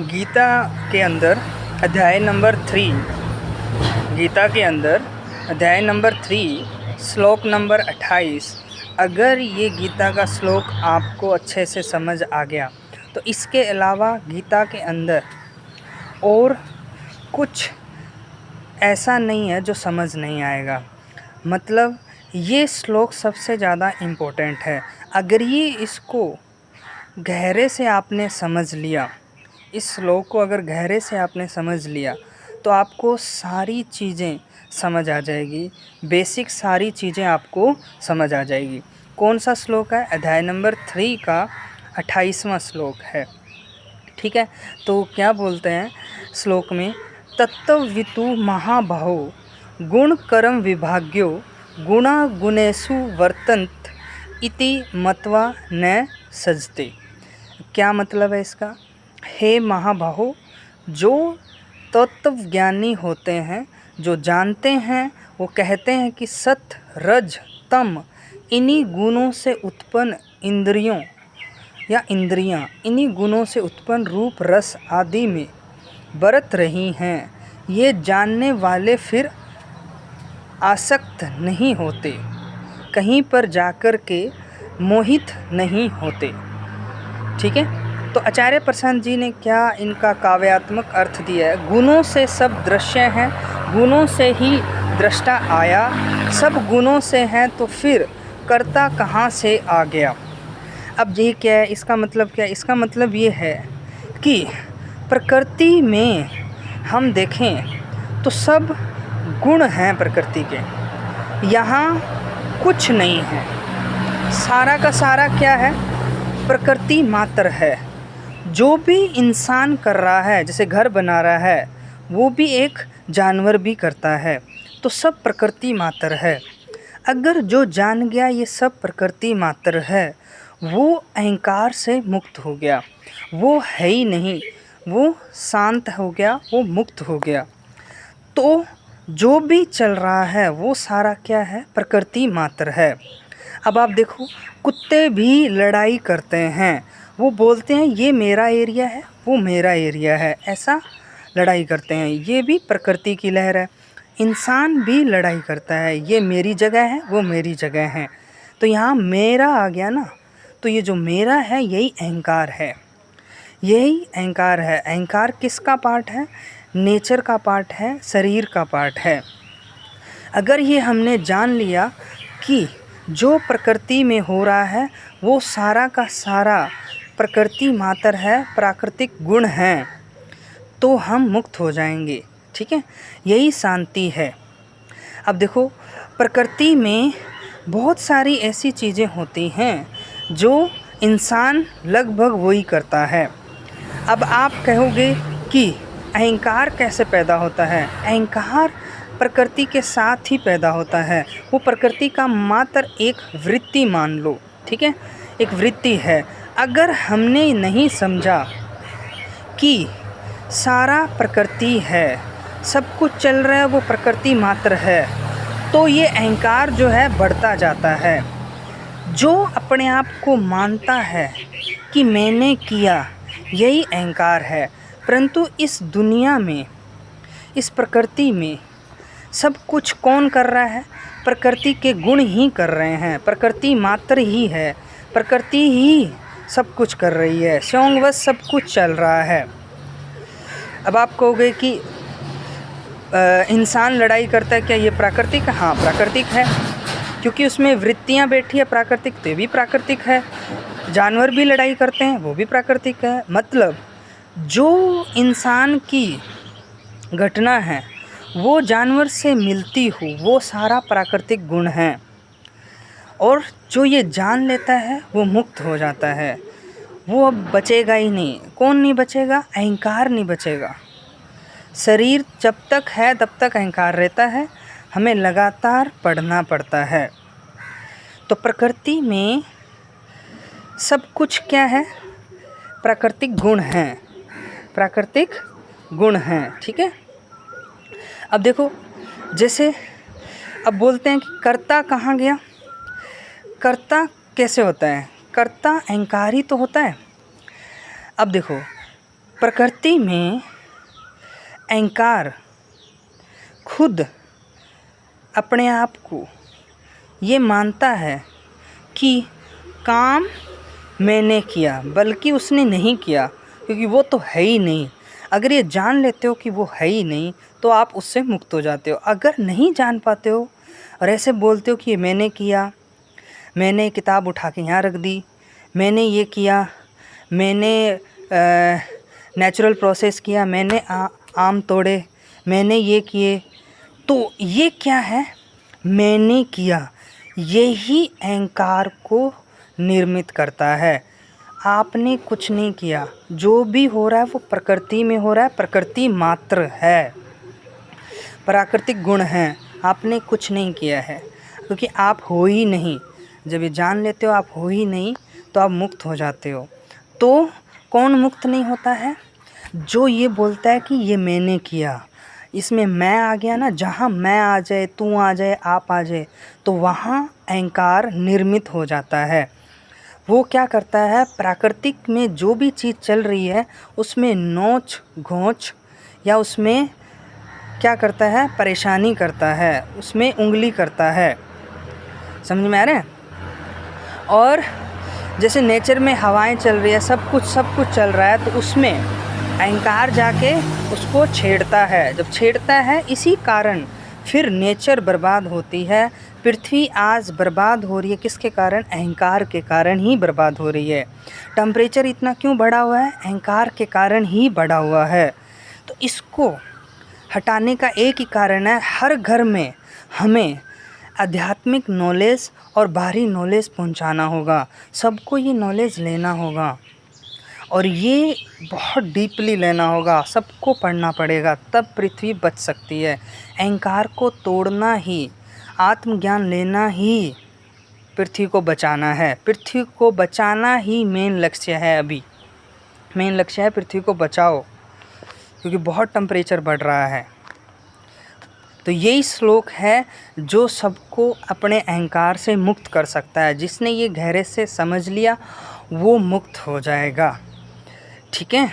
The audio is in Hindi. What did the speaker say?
गीता के अंदर अध्याय नंबर 3 गीता के अंदर अध्याय नंबर 3 श्लोक नंबर 28। अगर ये गीता का श्लोक आपको अच्छे से समझ आ गया तो इसके अलावा गीता के अंदर और कुछ ऐसा नहीं है जो समझ नहीं आएगा। मतलब ये श्लोक सबसे ज़्यादा इम्पोर्टेंट है। अगर ये इसको गहरे से आपने समझ लिया, इस श्लोक को अगर गहरे से आपने समझ लिया तो आपको सारी चीज़ें समझ आ जाएगी, बेसिक सारी चीज़ें आपको समझ आ जाएगी। कौन सा श्लोक है? अध्याय नंबर 3 का 28वां श्लोक है। ठीक है, तो क्या बोलते हैं श्लोक में? तत्त्ववितु महाबाहो गुण कर्म विभाग्यो गुणा गुणेषु वर्तन्त इति मत्वा न सजते। क्या मतलब है इसका? हे महाबाहो, जो तत्वज्ञानी होते हैं, जो जानते हैं, वो कहते हैं कि सत रज तम इन्हीं गुणों से उत्पन्न इंद्रियां इन्हीं गुणों से उत्पन्न रूप रस आदि में बरत रही हैं। ये जानने वाले फिर आसक्त नहीं होते, कहीं पर जाकर के मोहित नहीं होते। ठीक है, तो आचार्य प्रशांत जी ने क्या इनका काव्यात्मक अर्थ दिया है? गुणों से सब दृश्य हैं, गुणों से ही दृष्टा आया, सब गुणों से हैं तो फिर कर्ता कहाँ से आ गया? अब ये क्या है? इसका मतलब क्या है? इसका मतलब ये है कि प्रकृति में हम देखें तो सब गुण हैं प्रकृति के, यहाँ कुछ नहीं है। सारा का सारा क्या है? प्रकृति मात्र है। जो भी इंसान कर रहा है, जैसे घर बना रहा है, वो भी एक जानवर भी करता है, तो सब प्रकृति मात्र है। अगर जो जान गया ये सब प्रकृति मात्र है, वो अहंकार से मुक्त हो गया, वो है ही नहीं, वो शांत हो गया, वो मुक्त हो गया। तो जो भी चल रहा है वो सारा क्या है? प्रकृति मात्र है। अब आप देखो, कुत्ते भी लड़ाई करते हैं, वो बोलते हैं ये मेरा एरिया है, वो मेरा एरिया है, ऐसा लड़ाई करते हैं। ये भी प्रकृति की लहर है। इंसान भी लड़ाई करता है, ये मेरी जगह है, वो मेरी जगह है। तो यहाँ मेरा आ गया ना, तो ये जो मेरा है यही अहंकार है, यही अहंकार है। अहंकार किसका पार्ट है? नेचर का पार्ट है, शरीर का पार्ट है। अगर ये हमने जान लिया कि जो प्रकृति में हो रहा है वो सारा का सारा प्रकृति मात्र है, प्राकृतिक गुण हैं, तो हम मुक्त हो जाएंगे। ठीक है, यही शांति है। अब देखो, प्रकृति में बहुत सारी ऐसी चीज़ें होती हैं जो इंसान लगभग वही करता है। अब आप कहोगे कि अहंकार कैसे पैदा होता है? अहंकार प्रकृति के साथ ही पैदा होता है। वो प्रकृति का मात्र एक वृत्ति मान लो। ठीक है, एक वृत्ति है। अगर हमने नहीं समझा कि सारा प्रकृति है, सब कुछ चल रहा है वो प्रकृति मात्र है, तो ये अहंकार जो है बढ़ता जाता है। जो अपने आप को मानता है कि मैंने किया, यही अहंकार है। परंतु इस दुनिया में, इस प्रकृति में सब कुछ कौन कर रहा है? प्रकृति के गुण ही कर रहे हैं, प्रकृति मात्र ही है, प्रकृति ही सब कुछ कर रही है, स्वयंवश सब कुछ चल रहा है। अब आप कहोगे कि इंसान लड़ाई करता है, क्या ये प्राकृतिक? हाँ, प्राकृतिक है, क्योंकि उसमें वृत्तियाँ बैठी है प्राकृतिक, तो भी प्राकृतिक है। जानवर भी लड़ाई करते हैं, वो भी प्राकृतिक है। मतलब जो इंसान की घटना है वो जानवर से मिलती हो, वो सारा प्राकृतिक गुण है। और जो ये जान लेता है वो मुक्त हो जाता है, वो अब बचेगा ही नहीं। कौन नहीं बचेगा? अहंकार नहीं बचेगा। शरीर जब तक है तब तक अहंकार रहता है, हमें लगातार पढ़ना पड़ता है। तो प्रकृति में सब कुछ क्या है? प्राकृतिक गुण हैं, प्राकृतिक गुण हैं। ठीक है, अब देखो, जैसे अब बोलते हैं कि कर्ता कहाँ गया? कर्ता कैसे होता है? कर्ता अहंकार ही तो होता है। अब देखो, प्रकृति में अहंकार खुद अपने आप को ये मानता है कि काम मैंने किया, बल्कि उसने नहीं किया, क्योंकि वो तो है ही नहीं। अगर ये जान लेते हो कि वो है ही नहीं तो आप उससे मुक्त हो जाते हो। अगर नहीं जान पाते हो और ऐसे बोलते हो कि ये मैंने किया, मैंने किताब उठा के यहाँ रख दी, मैंने ये किया, मैंने नेचुरल प्रोसेस किया, मैंने आम तोड़े, मैंने ये किए, तो ये क्या है? मैंने किया। यही अहंकार को निर्मित करता है। आपने कुछ नहीं किया, जो भी हो रहा है वो प्रकृति में हो रहा है, प्रकृति मात्र है, प्राकृतिक गुण हैं। आपने कुछ नहीं किया है, क्योंकि आप हो ही नहीं। जब ये जान लेते हो आप हो ही नहीं तो आप मुक्त हो जाते हो। तो कौन मुक्त नहीं होता है? जो ये बोलता है कि ये मैंने किया, इसमें मैं आ गया ना। जहाँ मैं आ जाए, तू आ जाए, आप आ जाए, तो वहाँ अहंकार निर्मित हो जाता है। वो क्या करता है? प्राकृतिक में जो भी चीज़ चल रही है उसमें नोच घोंच या उसमें क्या करता है? परेशानी करता है, उसमें उंगली करता है। समझ में आ रहा है? और जैसे नेचर में हवाएं चल रही है, सब कुछ चल रहा है, तो उसमें अहंकार जाके उसको छेड़ता है। जब छेड़ता है, इसी कारण फिर नेचर बर्बाद होती है। पृथ्वी आज बर्बाद हो रही है, किसके कारण? अहंकार के कारण ही बर्बाद हो रही है। टेम्परेचर इतना क्यों बढ़ा हुआ है? अहंकार के कारण ही बढ़ा हुआ है। तो इसको हटाने का एक ही कारण है, हर घर में हमें आध्यात्मिक नॉलेज और बाहरी नॉलेज पहुंचाना होगा। सबको ये नॉलेज लेना होगा और ये बहुत डीपली लेना होगा। सबको पढ़ना पड़ेगा, तब पृथ्वी बच सकती है। अहंकार को तोड़ना ही, आत्मज्ञान लेना ही पृथ्वी को बचाना है। पृथ्वी को बचाना ही मेन लक्ष्य है। अभी मेन लक्ष्य है पृथ्वी को बचाओ, क्योंकि बहुत टेम्परेचर बढ़ रहा है। तो यही श्लोक है जो सबको अपने अहंकार से मुक्त कर सकता है। जिसने ये गहरे से समझ लिया वो मुक्त हो जाएगा। ठीक है।